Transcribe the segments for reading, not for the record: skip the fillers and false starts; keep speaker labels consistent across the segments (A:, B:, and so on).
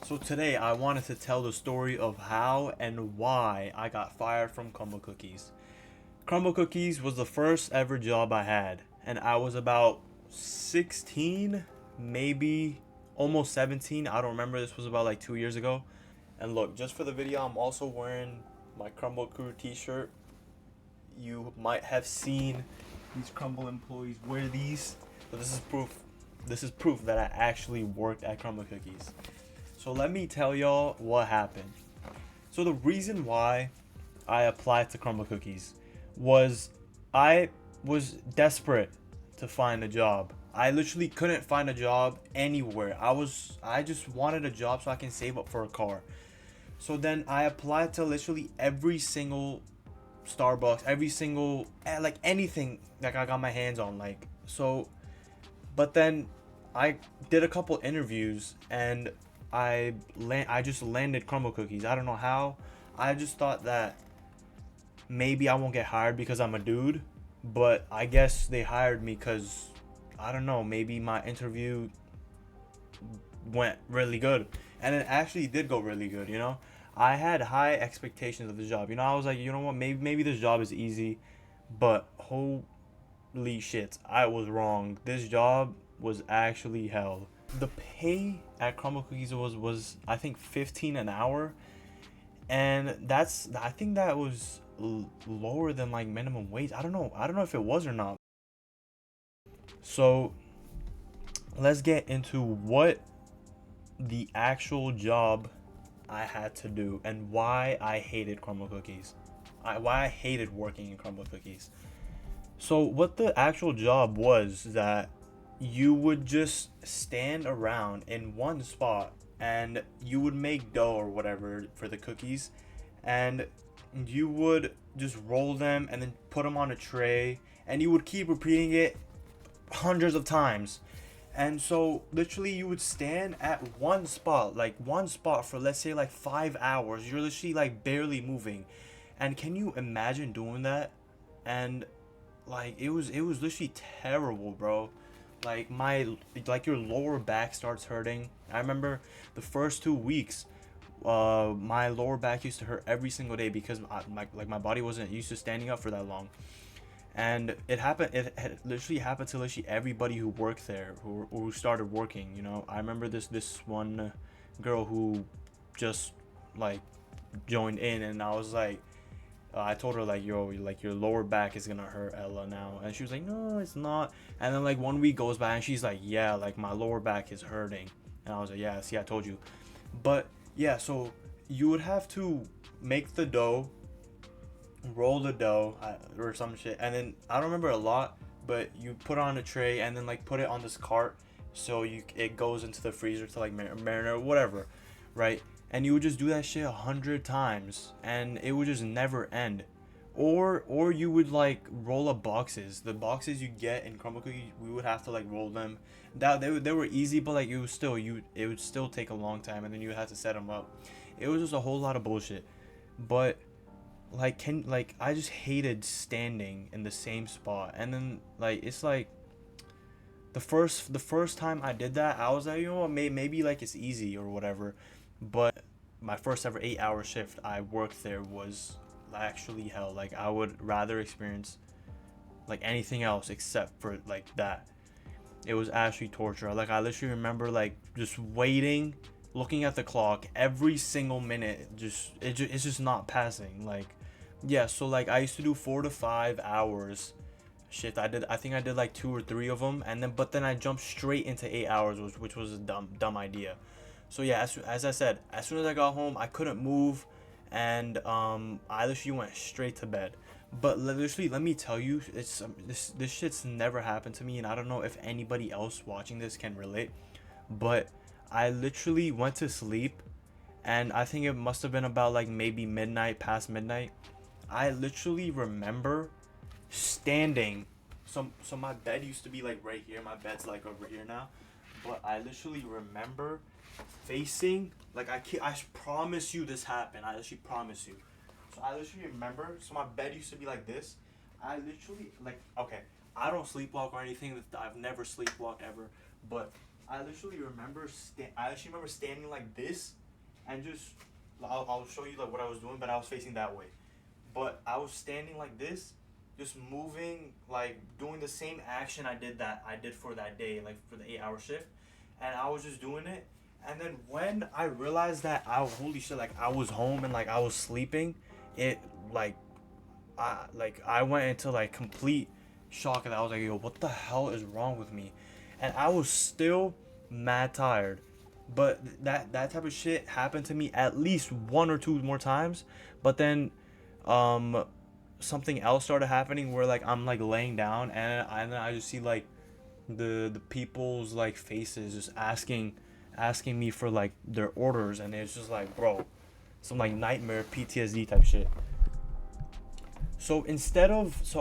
A: So today I wanted to tell the story of how and why I got fired from Crumbl Cookies. Crumbl Cookies was the first ever job I had, and I was about 16, maybe almost 17. I don't remember. This was about like 2 years ago. And look, just for the video, I'm also wearing my Crumbl Crew t-shirt. You might have seen these Crumbl employees wear these, but this is proof. This is proof that I actually worked at Crumbl Cookies. So let me tell y'all what happened. So the reason why I applied to Crumbl Cookies was I was desperate to find a job. I literally couldn't find a job anywhere. I just wanted a job so I can save up for a car. So then I applied to literally every single Starbucks, every single like anything that I got my hands on, like. So but then I did a couple interviews and I just landed Crumbl Cookies. I don't know how. I just thought that maybe I won't get hired because I'm a dude, but I guess they hired me because I don't know, maybe my interview went really good. And it actually did go really good, you know? I had high expectations of the job. You know, I was like, you know what, maybe this job is easy, but holy shit, I was wrong. This job was actually hell. The pay at Crumbl Cookies was I think 15 an hour, and I think that was lower than like minimum wage. I don't know if it was or not. So let's get into what the actual job I had to do and why I hated Crumbl Cookies. Why I hated working in Crumbl Cookies. So what the actual job was that you would just stand around in one spot and you would make dough or whatever for the cookies, and you would just roll them and then put them on a tray, and you would keep repeating it hundreds of times. And so literally you would stand at one spot for, let's say, like 5 hours. You're literally like barely moving. And can you imagine doing that? And like it was literally terrible, bro. Like your lower back starts hurting. I remember the first 2 weeks, my lower back used to hurt every single day because my body wasn't used to standing up for that long. And it literally happened to literally everybody who worked there, who started working, you know. I remember this one girl who just like joined in, and I was like, I told her like, yo, like your lower back is gonna hurt, Ella, now. And she was like, no, it's not. And then like 1 week goes by and she's like, yeah, like my lower back is hurting. And I was like, yeah, see, I told you. But yeah, so you would have to make the dough, roll the dough, or some shit, and then I don't remember a lot, but you put it on a tray and then like put it on this cart, so it goes into the freezer to like marinate or whatever, right? And you would just do that shit 100 times, and it would just never end. Or you would like roll up boxes. The boxes you get in Crumbl Cookie, we would have to like roll them. That they were easy, but like it would still take a long time, and then you would have to set them up. It was just a whole lot of bullshit. But like I just hated standing in the same spot. And then like it's like the first time I did that, I was like, you know what, maybe like it's easy or whatever. But my first ever 8 hour shift I worked there was actually hell. Like I would rather experience like anything else except for like that. It was actually torture. Like I literally remember like just waiting, looking at the clock every single minute. It's just not passing. Like yeah, so like I used to do 4 to 5 hours shift. I think I did like 2 or 3 of them, and then I jumped straight into 8 hours, which was a dumb idea. So yeah, as I said, as soon as I got home, I couldn't move, and I literally went straight to bed. But literally, let me tell you, it's this shit's never happened to me, and I don't know if anybody else watching this can relate. But I literally went to sleep, and I think it must have been about like maybe midnight, past midnight. I literally remember standing. So my bed used to be like right here. My bed's like over here now. But I literally remember facing, like I promise you this happened. I literally promise you. So I literally remember. So my bed used to be like this. I literally like, okay. I don't sleepwalk or anything. I've never sleepwalked ever. But I literally remember I actually remember standing like this, and just I'll show you like what I was doing, but I was facing that way. But I was standing like this, just moving, like doing the same action I did for that day, like for the 8 hour shift, and I was just doing it. And then when I realized that holy shit, like I was home and like I was sleeping, it like I went into like complete shock, and I was like, yo, what the hell is wrong with me? And I was still mad tired. But that type of shit happened to me at least one or two more times. But then um something else started happening where like I'm like laying down, and then I just see like the people's like faces just asking me for like their orders, and it's just like, bro, some like nightmare PTSD type shit. So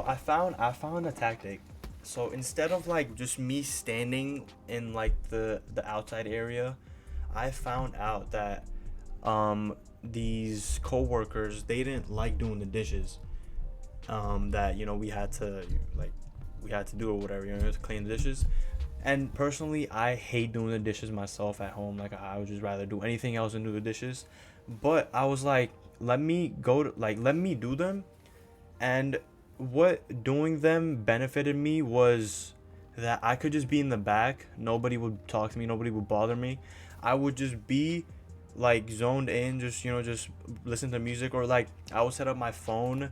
A: I found a tactic. So instead of like just me standing in like the outside area, I found out that these coworkers, they didn't like doing the dishes. That we had to do or whatever, to clean the dishes. And personally, I hate doing the dishes myself at home. Like I would just rather do anything else than do the dishes. But I was like, let me do them. And what doing them benefited me was that I could just be in the back. Nobody would talk to me. Nobody would bother me. I would just be like zoned in, just just listen to music, or like I would set up my phone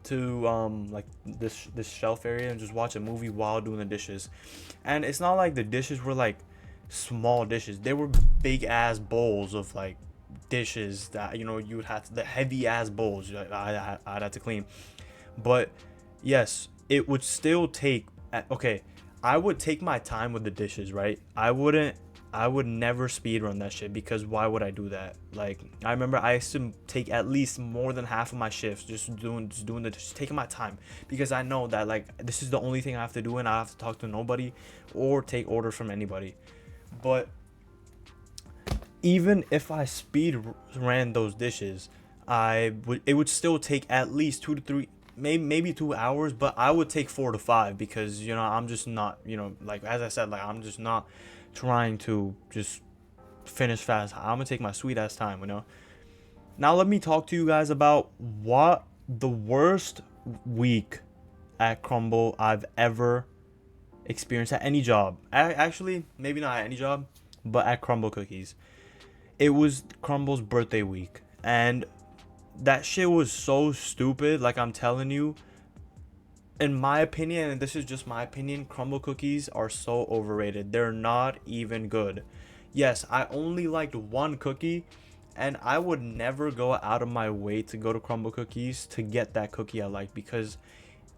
A: to like this shelf area and just watch a movie while doing the dishes. And it's not like the dishes were like small dishes. They were big ass bowls of like dishes that you would have to, the heavy ass bowls I'd have to clean. But yes, it would still take okay, I would take my time with the dishes, right? I would never speed run that shit, because why would I do that? Like I remember I used to take at least more than half of my shifts just taking my time, because I know that like this is the only thing I have to do, and I have to talk to nobody or take orders from anybody. But even if I speed ran those dishes, it would still take at least 2 to 3, maybe 2 hours, but I would take 4 to 5, because I'm just not, like as I said, like I'm just not trying to just finish fast. I'm gonna take my sweet ass time. Now let me talk to you guys about what the worst week at Crumbl I've ever experienced at any job. Actually, maybe not at any job, but at Crumbl Cookies. It was Crumbl's birthday week, and that shit was so stupid. Like I'm telling you, in my opinion, and this is just my opinion, Crumbl cookies are so overrated. They're not even good. Yes, I only liked one cookie, and I would never go out of my way to go to Crumbl cookies to get that cookie I like, because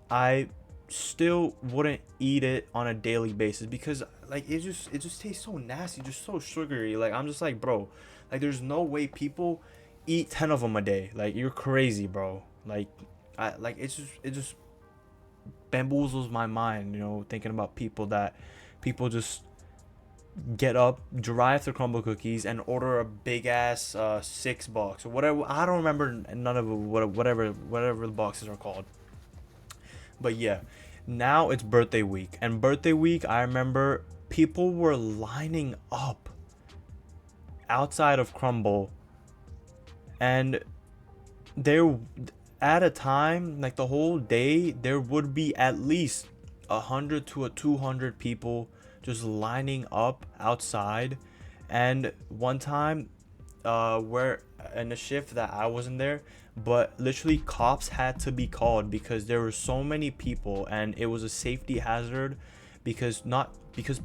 A: I still wouldn't eat it on a daily basis, because like it just tastes so nasty, just so sugary. Like I'm just like, bro, like there's no way people eat 10 of them a day. Like you're crazy, bro. Like it just bamboozles my mind, thinking about people just get up, drive to Crumbl cookies, and order a big ass 6 box or whatever. I don't remember none of it, whatever the boxes are called. But yeah, now it's birthday week, and birthday week, I remember people were lining up outside of Crumbl, and there at a time, like the whole day, there would be at least 100 to 200 people just lining up outside. And one time, where in a shift that I wasn't there, but literally cops had to be called because there were so many people, and it was a safety hazard, because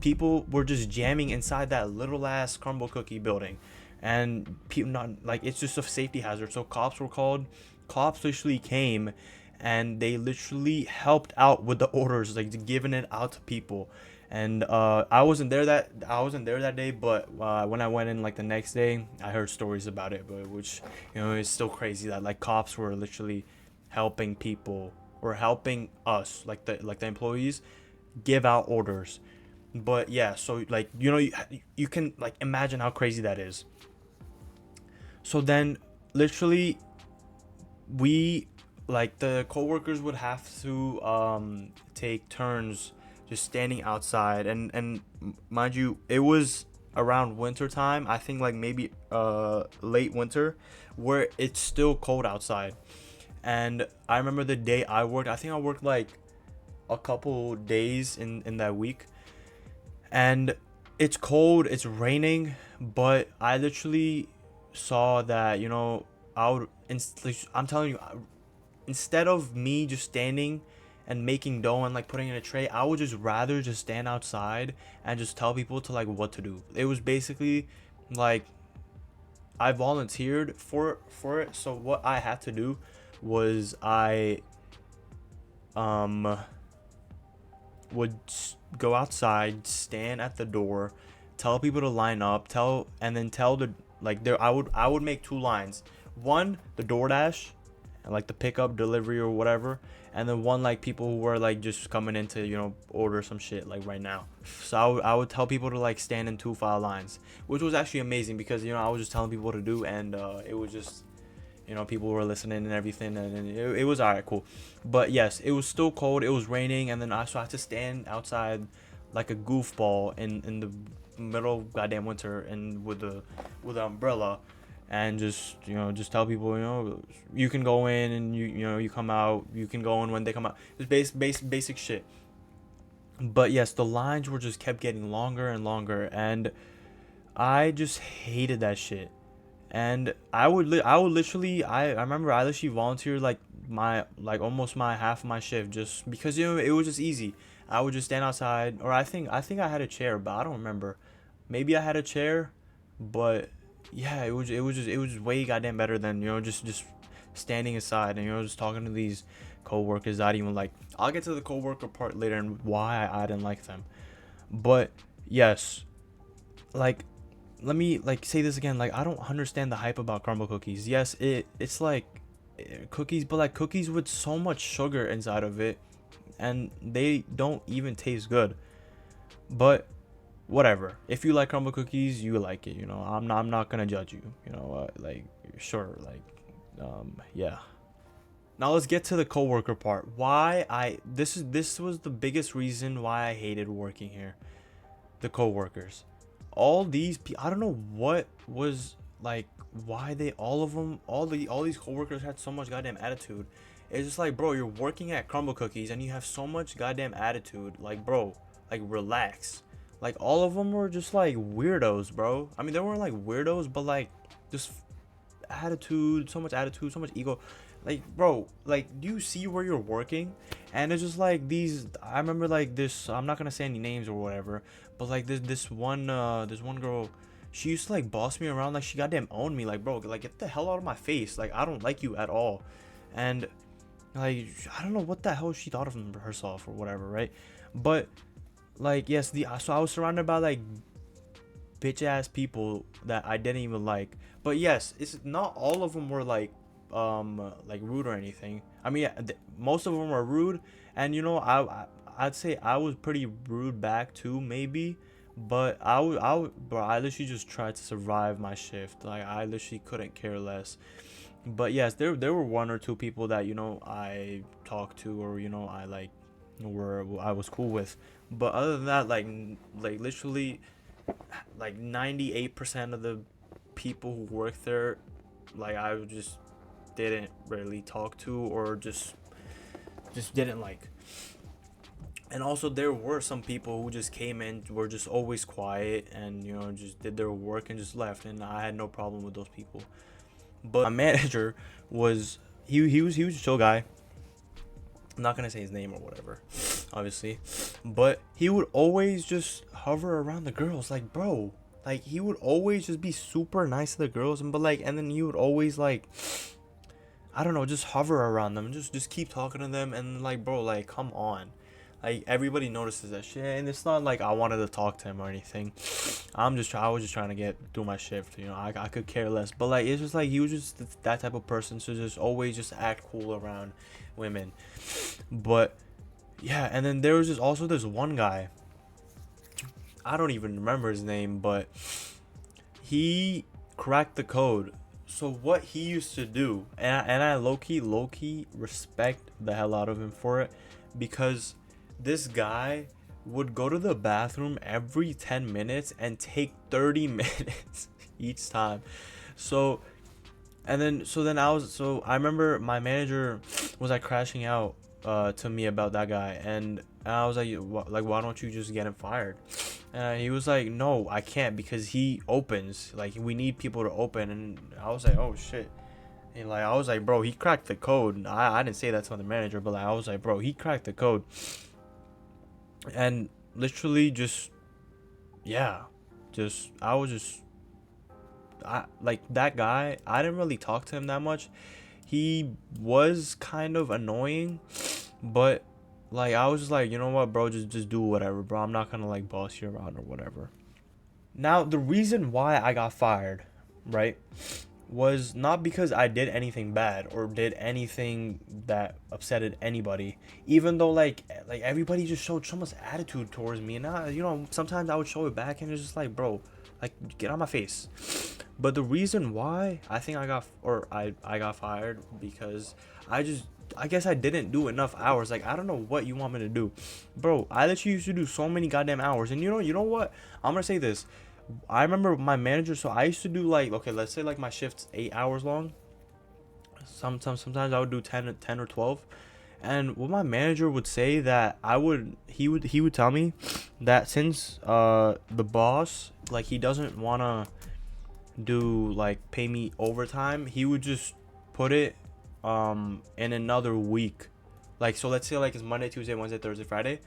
A: people were just jamming inside that little ass Crumbl cookie building, and people, not like, it's just a safety hazard. So cops were called. Cops literally came, and they literally helped out with the orders, like giving it out to people. And I wasn't there that day, but when I went in like the next day, I heard stories about it, but which is still crazy that like cops were literally helping people, or helping us, like the employees, give out orders. But yeah, so like you can like imagine how crazy that is. So then literally we, like, the coworkers would have to take turns just standing outside, and mind you, it was around winter time. I think like maybe late winter, where it's still cold outside. And I remember the day I worked. I think I worked like a couple days in that week, and it's cold, it's raining, but I literally saw that, I would I'm telling you, instead of me just standing and making dough and like putting in a tray, I would just rather just stand outside and just tell people to like what to do. It was basically like I volunteered for it. So what I had to do was I um would go outside, stand at the door, tell people to line up, and then tell the like there I would make two lines. One, the DoorDash, and like the pickup delivery or whatever, and then one like people who were like just coming in to order some shit like right now. So I would tell people to like stand in two file lines, which was actually amazing because I was just telling people what to do, and it was just people were listening and everything, and it was alright, cool. But yes, it was still cold, it was raining, and then I had to stand outside like a goofball in the middle of goddamn winter, and with the umbrella, and just tell people, you can go in, and you come out, you can go in when they come out. It's basic shit. But yes, the lines were just kept getting longer and longer, and I just hated that shit. And I remember I literally volunteered like almost my half of my shift, just because it was just easy. I would just stand outside, or I think I had a chair, but I don't remember. Maybe I had a chair, but yeah, it was way goddamn better than just standing aside and just talking to these coworkers that I didn't even like. I'll get to the coworker part later and why I didn't like them. But yes, like, let me like say this again. Like, I don't understand the hype about Crumbl cookies. Yes, it's like cookies, but like cookies with so much sugar inside of it, and they don't even taste good. But whatever. If you like Crumbl cookies, you like it. I'm not gonna judge you. Like, sure, like, yeah. Now let's get to the coworker part. This was the biggest reason why I hated working here. The coworkers. All these I don't know what was like, why they all of them all these coworkers had so much goddamn attitude. It's just like, bro, you're working at Crumbl cookies and you have so much goddamn attitude. Like, bro, like, relax. Like, all of them were just like weirdos, bro. I mean, they weren't like weirdos, but like just attitude, so much ego. Like, bro, like, do you see where you're working? And it's just like these. I remember like this. I'm not gonna say any names or whatever, but like this one girl, she used to like boss me around like she goddamn owned me. Like, bro, like, get the hell out of my face. Like, I don't like you at all. And like, I don't know what the hell she thought of herself or whatever, right? But like, yes, so I was surrounded by like bitch ass people that I didn't even like. But yes, it's not all of them were like rude or anything. I mean, yeah, most of them were rude, and I'd say I was pretty rude back too, maybe. But bro, I literally just tried to survive my shift. Like, I literally couldn't care less. But yes, there were one or two people that I talked to, or I like I was cool with. But other than that, like literally, like 98% of the people who work there, like, I just didn't really talk to, or just didn't like. And also, there were some people who just came in, were just always quiet, and just did their work and just left, and I had no problem with those people. But my manager was he was a chill guy. I'm not gonna say his name or whatever, obviously, but he would always just hover around the girls. Like, bro, like, he would always just be super nice to the girls, and then he would always, like, I don't know, just hover around them, just keep talking to them, and like, bro, like, come on. Like, everybody notices that shit, and it's not like I wanted to talk to him or anything. I was just trying to get through my shift. I could care less. But like, it's just like, he was just that type of person, so just always just act cool around women. But yeah, and then there was also this one guy. I don't even remember his name, but he cracked the code. So what he used to do, and I low key respect the hell out of him for it, because this guy would go to the bathroom every 10 minutes and take 30 minutes each time. So I remember my manager was like crashing out to me about that guy, and I was like, why don't you just get him fired? And he was like, no, I can't, because he opens, like, we need people to open. And I was like, oh shit. And like, I was like, bro, he cracked the code. I didn't say that to the manager, but like, I was like, bro, he cracked the code. And literally just, yeah, just I was just I like that guy. I didn't really talk to him that much. He was kind of annoying, but like, I was just like, you know what, bro, just do whatever, bro. I'm not gonna like boss you around or whatever. Now, the reason why I got fired, right, was not because I did anything bad or did anything that upsetted anybody. Even though like everybody just showed so much attitude towards me, and sometimes I would show it back, and it's just like, bro, like, get on my face. But the reason why I think I got fired, because I guess I didn't do enough hours. Like, I don't know what you want me to do, bro. I literally used to do so many goddamn hours. And you know what? I'm gonna say this. I remember my manager. So I used to do, like, okay, let's say like my shift's 8 hours long. Sometimes I would do 10 or 12. And what my manager would say, that he would tell me that since the boss, like, he doesn't wanna do like pay me overtime, he would just put it in another week. Like, so let's say like it's Monday, Tuesday, Wednesday, Thursday, Friday.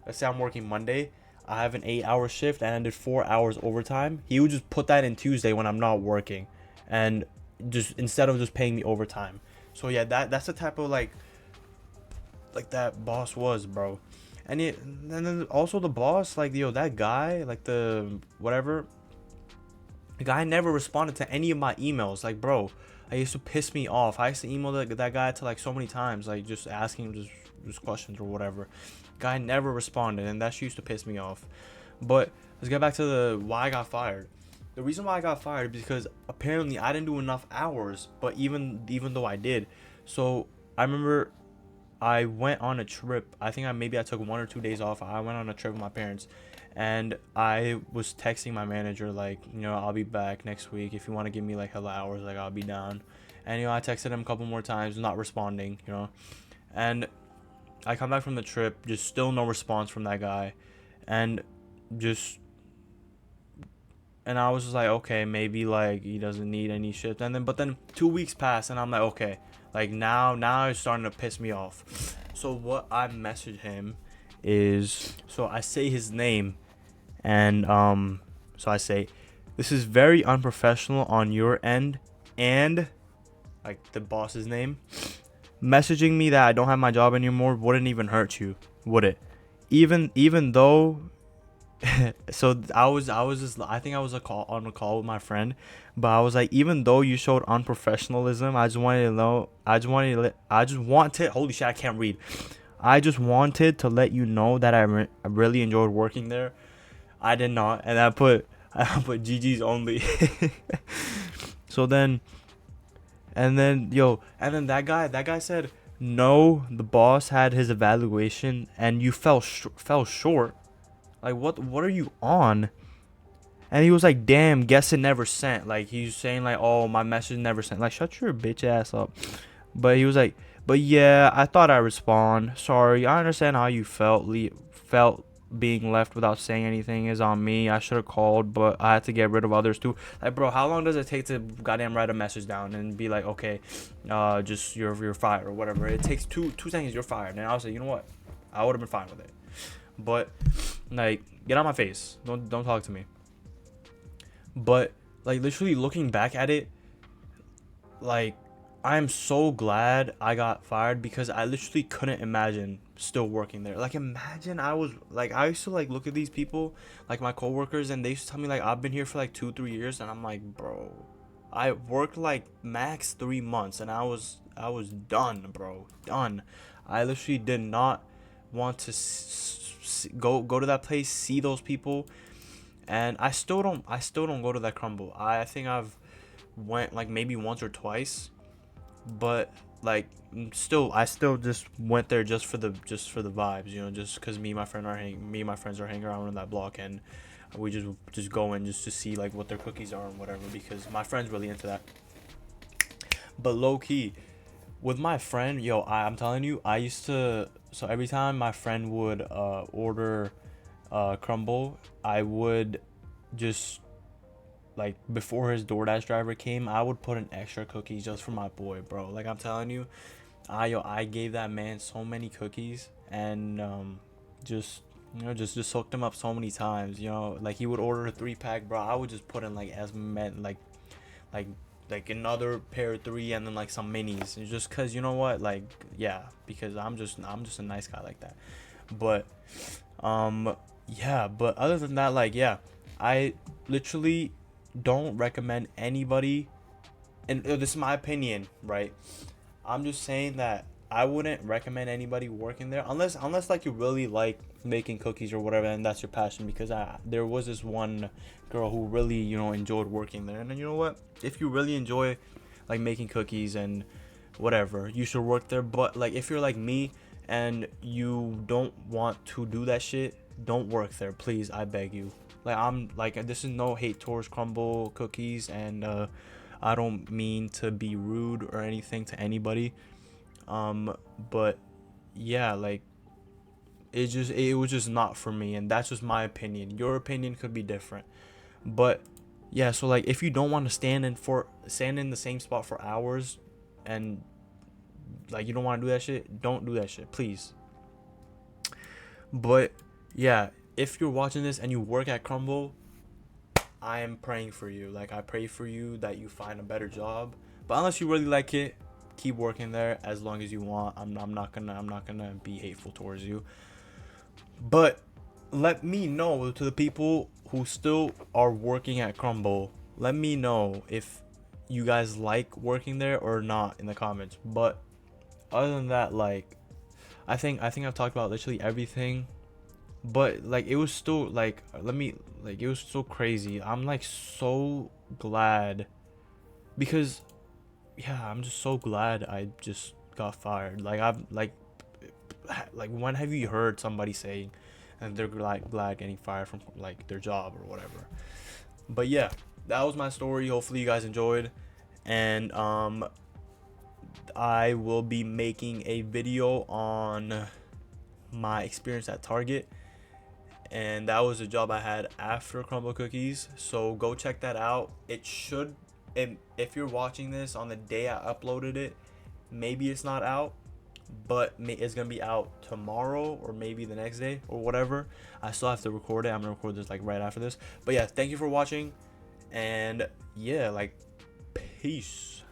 A: Let's say I'm working Monday, I have an 8 hour shift, and I did 4 hours overtime. He would just put that in Tuesday when I'm not working, and just instead of just paying me overtime. So yeah, that's the type of like that boss was, bro. And then also the boss, like, yo, that guy, like, the whatever, the guy never responded to any of my emails. Like, bro, I used to piss me off. I used to email that guy to like so many times, like, just asking him just questions or whatever. Guy never responded, and that shit used to piss me off. But let's get back to the why I got fired. The reason why I got fired is because apparently I didn't do enough hours. But even though I did, so I remember I went on a trip. I think I took 1 or 2 days off. I went on a trip with my parents, and I was texting my manager, like, I'll be back next week. If you want to give me like hella hours, like, I'll be down. And I texted him a couple more times, not responding. And I come back from the trip, just still no response from that guy, and I was just like, okay, maybe like he doesn't need any shit. But then 2 weeks pass, and I'm like, okay, like, now it's starting to piss me off. So what I message him is, so I say his name, and so I say, this is very unprofessional on your end, and like the boss's name. Messaging me that I don't have my job anymore wouldn't even hurt you, would it? Even though so I think I was on a call with my friend, but I was like, even though you showed unprofessionalism, I just wanted, holy shit, I can't read. I just wanted to let you know that I really enjoyed working there. I did not, and I put GG's only. So then, and then that guy said, no, the boss had his evaluation and you fell short. Like, what are you on? And he was like, damn, guess it never sent. Like, he's saying like, oh, my message never sent. Like, shut your bitch ass up. But he was like, but yeah, I thought I'd respond. Sorry, I understand how you felt being left without saying anything is on me. I should have called, but I had to get rid of others too. Like, bro, how long does it take to goddamn write a message down and be like, okay, just you're fired or whatever? It takes two seconds, you're fired. And I was like, you know what? I would have been fine with it. But like, get out my face. Don't talk to me. But like, literally looking back at it, like, I'm so glad I got fired, because I literally couldn't imagine still working there. Like, imagine I used to like look at these people, like my coworkers, and they used to tell me like, I've been here for like 2-3 years, and I'm like, bro, I worked like max 3 months, and I was done, bro, done. I literally did not want to go to that place, see those people, and I still don't go to that Crumbl. I think I've went like maybe once or twice, but like still I still just went there just for the vibes, you know, just because me and my friends are hanging around on that block, and we just go in just to see like what their cookies are and whatever, because my friend's really into that. But low key, with my friend, yo, I'm telling you, I used to, so every time my friend would order Crumbl, I would just, like, before his DoorDash driver came, I would put an extra cookies just for my boy, bro. Like, I'm telling you, I gave that man so many cookies, and just, you know, just soaked him up so many times, you know. Like, he would order a 3-pack, bro. I would just put in like as meant like like another pair of 3, and then like some minis. It's just cause, you know what, like, yeah, because I'm just a nice guy like that. But yeah, but other than that, like, yeah, I literally don't recommend anybody, and this is my opinion, right? I'm just saying that I wouldn't recommend anybody working there unless like you really like making cookies or whatever, and that's your passion. Because there was this one girl who really, you know, enjoyed working there, and then, you know what, if you really enjoy like making cookies and whatever, you should work there. But like, if you're like me and you don't want to do that shit, don't work there, please, I beg you. Like, I'm like, this is no hate towards Crumbl cookies, and I don't mean to be rude or anything to anybody, but yeah, like, it was just not for me, and that's just my opinion. Your opinion could be different, but yeah. So like, if you don't want to stand in the same spot for hours, and like you don't want to do that shit, don't do that shit, please. But yeah, if you're watching this and you work at Crumbl, I am praying for you. Like, I pray for you that you find a better job. But unless you really like it, keep working there as long as you want. I'm not gonna be hateful towards you. But let me know, to the people who still are working at Crumbl, let me know if you guys like working there or not in the comments. But other than that, like, I think I've talked about literally everything. But like, it was still like, it was so crazy. I'm like so glad, because yeah, I'm just so glad I just got fired. Like, I'm like, when have you heard somebody saying and they're glad getting fired from like their job or whatever? But yeah, that was my story. Hopefully you guys enjoyed, and I will be making a video on my experience at Target, and that was a job I had after Crumbl Cookies. So go check that out. It should, if you're watching this on the day I uploaded it, maybe it's not out, but it's gonna be out tomorrow or maybe the next day or whatever. I still have to record it. I'm gonna record this like right after this. But yeah, thank you for watching, and yeah, like, peace.